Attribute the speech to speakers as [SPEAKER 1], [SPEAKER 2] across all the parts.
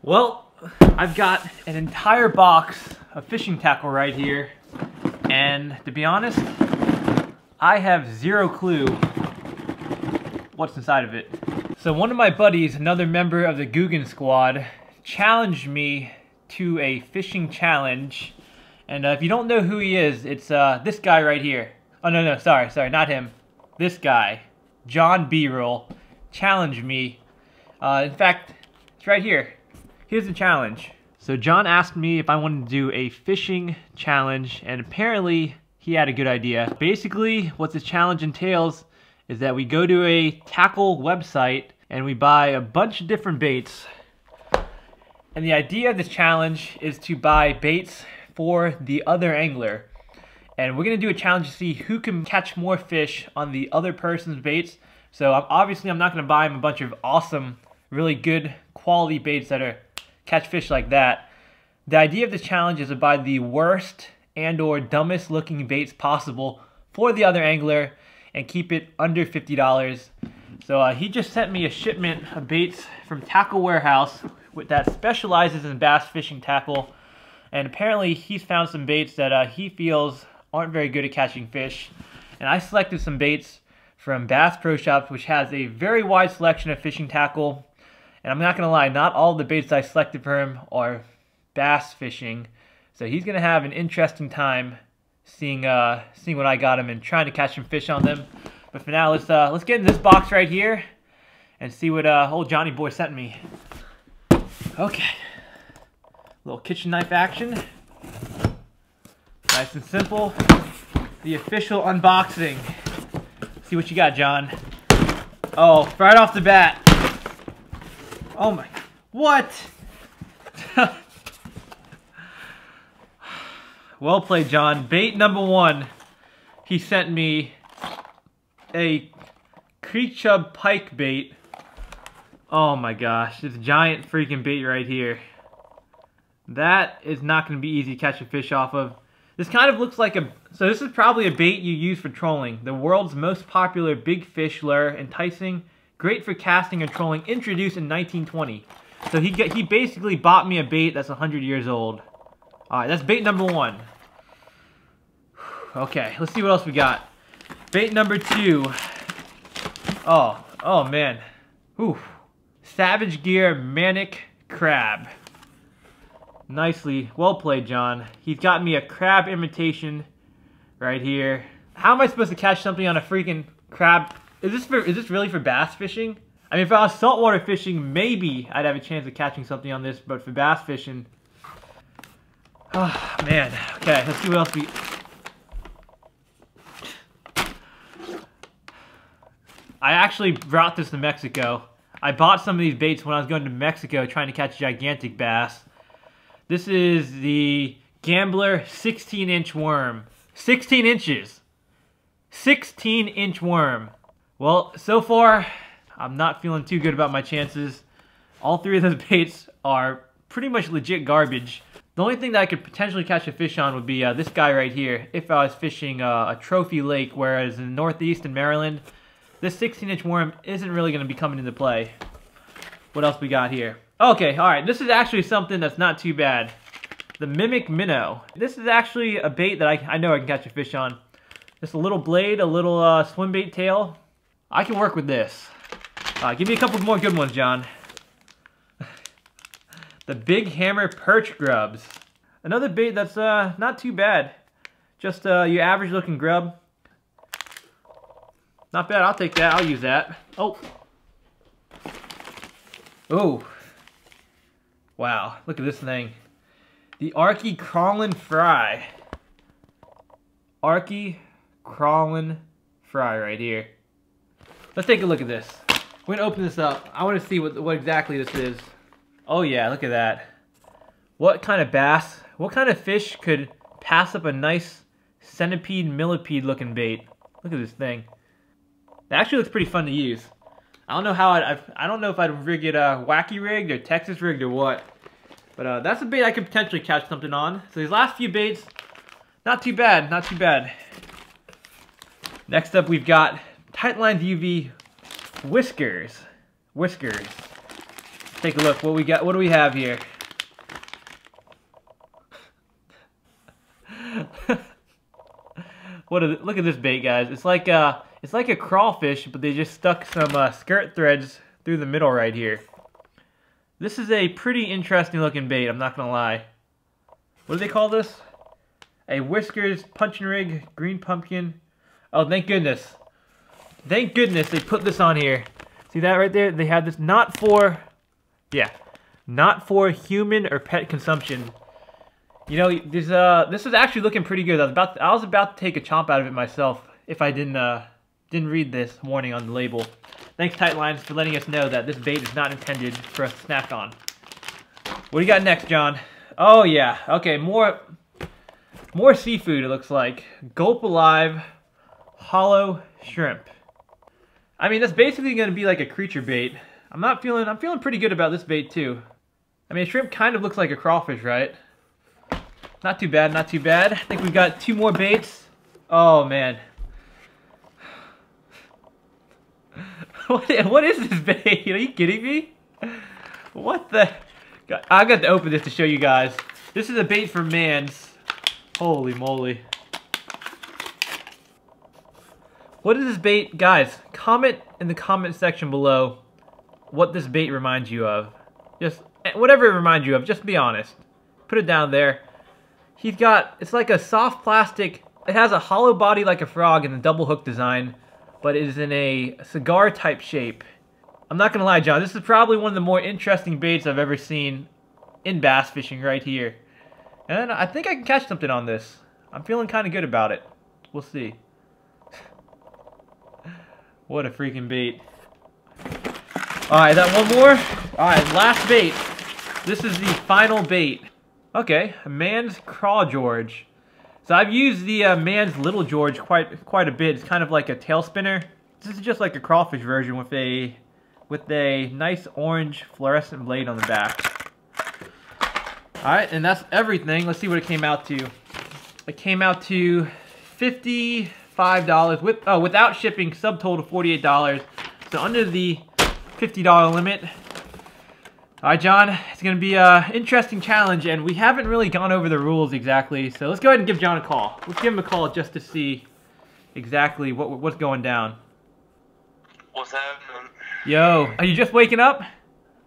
[SPEAKER 1] Well, I've got an entire box of fishing tackle right here, and to be honest, I have zero clue what's inside of it. So one of my buddies, another member of the Guggen squad, challenged me to a fishing challenge, and if you don't know who he is, it's this guy right here. Oh no, sorry, not him. This guy, Jon B challenged me. In fact, it's right here. Here's the challenge. So Jon asked me if I wanted to do a fishing challenge, and apparently he had a good idea. Basically, what this challenge entails is that we go to a tackle website and we buy a bunch of different baits. And the idea of this challenge is to buy baits for the other angler. And we're gonna do a challenge to see who can catch more fish on the other person's baits. So obviously I'm not gonna buy him a bunch of awesome, really good quality baits that are catch fish like that. The idea of this challenge is to buy the worst and or dumbest looking baits possible for the other angler and keep it under $50. So he just sent me a shipment of baits from Tackle Warehouse that specializes in bass fishing tackle, and apparently he's found some baits that he feels aren't very good at catching fish. And I selected some baits from Bass Pro Shops, which has a very wide selection of fishing tackle. And I'm not going to lie, not all the baits I selected for him are bass fishing. So he's going to have an interesting time seeing what I got him and trying to catch some fish on them. But for now, let's get in this box right here and see what old Johnny boy sent me. Okay. Little kitchen knife action. Nice and simple. The official unboxing. See what you got, Jon. Oh, right off the bat. Oh my, what? Well played, Jon. Bait number one. He sent me a creek chub pike bait. Oh my gosh, this giant freaking bait right here. That is not going to be easy to catch a fish off of. This kind of looks like so this is probably a bait you use for trolling. The world's most popular big fish lure, enticing, great for casting and trolling, introduced in 1920. So he basically bought me a bait that's 100 years old. Alright, that's bait number one. Okay, let's see what else we got. Bait number two. Oh man. Ooh. Savage Gear Manic Crab. Nicely, well played, Jon. He's got me a crab imitation right here. How am I supposed to catch something on a freaking crab? Is this really for bass fishing? I mean, if I was saltwater fishing, maybe I'd have a chance of catching something on this, but for bass fishing, oh man. Okay, let's see what else we. I actually brought this to Mexico. I bought some of these baits when I was going to Mexico trying to catch gigantic bass. This is the Gambler 16-inch worm. 16 inches. 16-inch worm. Well, so far, I'm not feeling too good about my chances. All three of those baits are pretty much legit garbage. The only thing that I could potentially catch a fish on would be this guy right here, if I was fishing a trophy lake, whereas in the Northeast in Maryland, this 16-inch worm isn't really going to be coming into play. What else we got here? Okay, alright, this is actually something that's not too bad. The Mimic Minnow. This is actually a bait that I know I can catch a fish on. Just a little blade, a little swim bait tail. I can work with this. Give me a couple more good ones, Jon. The Big Hammer Perch Grubs. Another bait that's not too bad. Just your average looking grub. Not bad, I'll take that, I'll use that. Oh. Oh. Wow, look at this thing. The Archy Crawlin Fry. Archy Crawlin Fry right here. Let's take a look at this. We're gonna open this up. I want to see what exactly this is. Oh yeah, look at that. What kind of bass, what kind of fish could pass up a nice centipede, millipede looking bait? Look at this thing. It actually looks pretty fun to use. I don't know how I don't know if I'd rig it wacky rigged or Texas rigged or what. But that's a bait I could potentially catch something on. So these last few baits, not too bad, not too bad. Next up we've got Tightline UV Whiskers. take a look. What we got? What do we have here? Look at this bait, guys. It's like a crawfish, but they just stuck some skirt threads through the middle right here. This is a pretty interesting looking bait, I'm not gonna lie. What do they call this? A Whiskers punching rig, green pumpkin. Oh, thank goodness. Thank goodness they put this on here. See that right there? They had this not for human or pet consumption. You know, this is actually looking pretty good. I was about to take a chomp out of it myself if I didn't read this warning on the label. Thanks, Tight Lines, for letting us know that this bait is not intended for us to snack on. What do you got next, John? Oh yeah, okay, more seafood. It looks like Gulp Alive hollow shrimp. I mean, that's basically going to be like a creature bait. I'm feeling pretty good about this bait too. I mean, shrimp kind of looks like a crawfish, right? Not too bad, not too bad. I think we've got 2 more baits. Oh man. What is this bait? Are you kidding me? What the? God, I got to open this to show you guys. This is a bait for Mans. Holy moly. What is this bait? Guys, comment in the comment section below what this bait reminds you of. Just whatever it reminds you of, just be honest. Put it down there. It's like a soft plastic. It has a hollow body like a frog and a double hook design, but it is in a cigar type shape. I'm not gonna lie, John, this is probably one of the more interesting baits I've ever seen in bass fishing right here. And I think I can catch something on this. I'm feeling kind of good about it. We'll see. What a freaking bait. Alright, that one more? Alright, last bait. This is the final bait. Okay, a Man's Craw George. So I've used the Man's Little George quite a bit. It's kind of like a tail spinner. This is just like a crawfish version with a nice orange fluorescent blade on the back. Alright, and that's everything. Let's see what it came out to. It came out to $55 without shipping, subtotal $48. So under the $50 limit. Alright, John, it's going to be an interesting challenge, and we haven't really gone over the rules exactly, so let's go ahead and give John a call. Let's give him a call just to see exactly what's going down.
[SPEAKER 2] What's happening?
[SPEAKER 1] Yo, are you just waking up?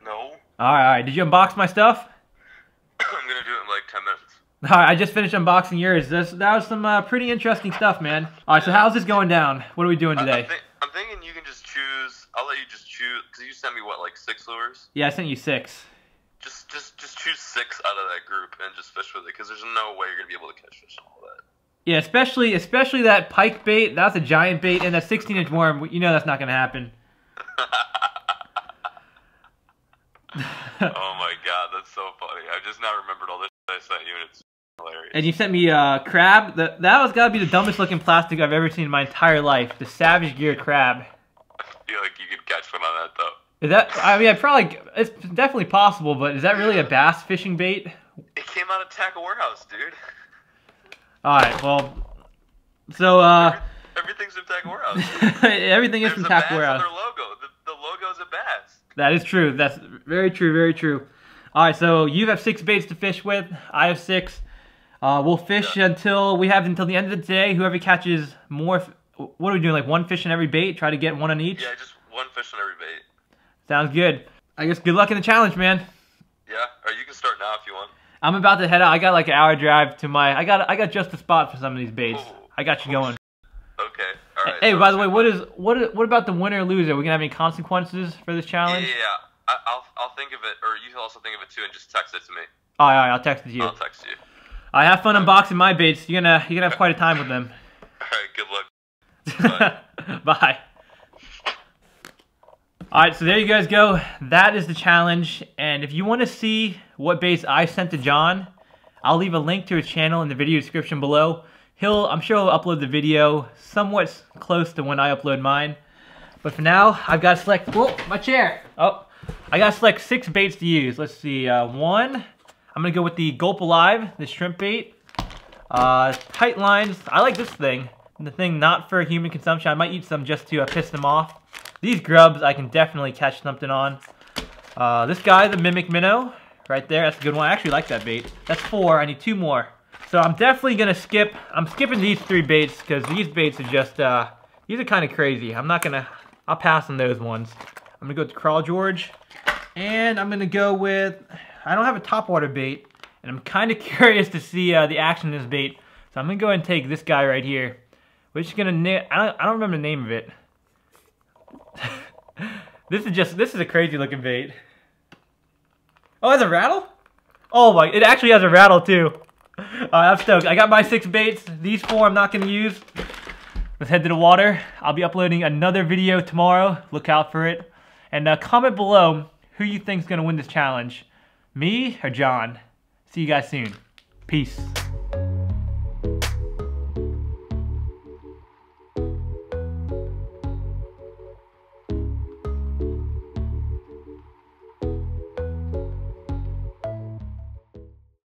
[SPEAKER 2] No.
[SPEAKER 1] Alright, did you unbox my stuff?
[SPEAKER 2] I'm going to do it in like 10 minutes.
[SPEAKER 1] Alright, I just finished unboxing yours. That was some pretty interesting stuff, man. Alright, so how's this going down? What are we doing today?
[SPEAKER 2] I'm thinking you can just choose. I'll let you just choose, because you sent me what, like 6 lures?
[SPEAKER 1] Yeah, I sent you 6.
[SPEAKER 2] Just choose 6 out of that group and just fish with it, because there's no way you're gonna be able to catch fish and all that.
[SPEAKER 1] Yeah, especially that pike bait. That's a giant bait, and that 16-inch worm. You know that's not gonna happen.
[SPEAKER 2] Oh my god, that's so funny. I just now remembered all this I sent you, and it's hilarious.
[SPEAKER 1] And you sent me crab. That was gotta be the dumbest looking plastic I've ever seen in my entire life. The Savage Gear crab.
[SPEAKER 2] I feel like you could catch one on that though.
[SPEAKER 1] Is that? I mean, it's definitely possible, but is that really a bass fishing bait?
[SPEAKER 2] It came out of Tackle Warehouse, dude.
[SPEAKER 1] All right, well, so
[SPEAKER 2] everything's in Tackle Warehouse.
[SPEAKER 1] Everything is from Tackle Warehouse.
[SPEAKER 2] Their logo. The logo's a bass.
[SPEAKER 1] That is true. That's very true. Very true. All right, so you have 6 baits to fish with. I have 6. We'll fish until the end of the day. Whoever catches more. What are we doing? Like 1 fish in every bait? Try to get 1 on each?
[SPEAKER 2] Yeah, just 1 fish on every bait.
[SPEAKER 1] Sounds good. I guess good luck in the challenge, man.
[SPEAKER 2] Yeah, or you can start now if you want.
[SPEAKER 1] I'm about to head out. I got like an hour drive to my. I got just a spot for some of these baits.
[SPEAKER 2] Ooh.
[SPEAKER 1] I got you going.
[SPEAKER 2] Okay. All right.
[SPEAKER 1] Hey, by the way, what about the winner or loser? Are we gonna have any consequences for this challenge?
[SPEAKER 2] Yeah. I'll think of it, or you can also think of it too, and just text it to me.
[SPEAKER 1] All right, I'll text it to you.
[SPEAKER 2] I'll text you.
[SPEAKER 1] I have fun unboxing my baits. You're gonna have quite a time with them.
[SPEAKER 2] All right. Good luck. Bye.
[SPEAKER 1] Bye. Alright, so there you guys go. That is the challenge. And if you want to see what baits I sent to John, I'll leave a link to his channel in the video description below. I'm sure he'll upload the video somewhat close to when I upload mine. But for now, I've got to select... Whoa, my chair! Oh, I got to select 6 baits to use. Let's see. 1, I'm going to go with the Gulp Alive, the shrimp bait. Tight Lines. I like this thing. The thing not for human consumption. I might eat some just to piss them off. These grubs I can definitely catch something on. This guy, the Mimic Minnow, right there. That's a good one. I actually like that bait. That's 4. I need 2 more. So I'm definitely gonna skip. I'm skipping these 3 baits because these baits are just these are kind of crazy. I'll pass on those ones. I'm gonna go with the Crawl George, and I'm gonna go with. I don't have a topwater bait, and I'm kind of curious to see the action of this bait. So I'm gonna go ahead and take this guy right here. We're just gonna. I don't remember the name of it. This is a crazy looking bait. Oh, it has a rattle? Oh my! It actually has a rattle too. I'm stoked. I got my 6 baits. These 4 I'm not gonna use. Let's head to the water. I'll be uploading another video tomorrow. Look out for it. And comment below who you think's gonna win this challenge. Me or Jon? See you guys soon. Peace.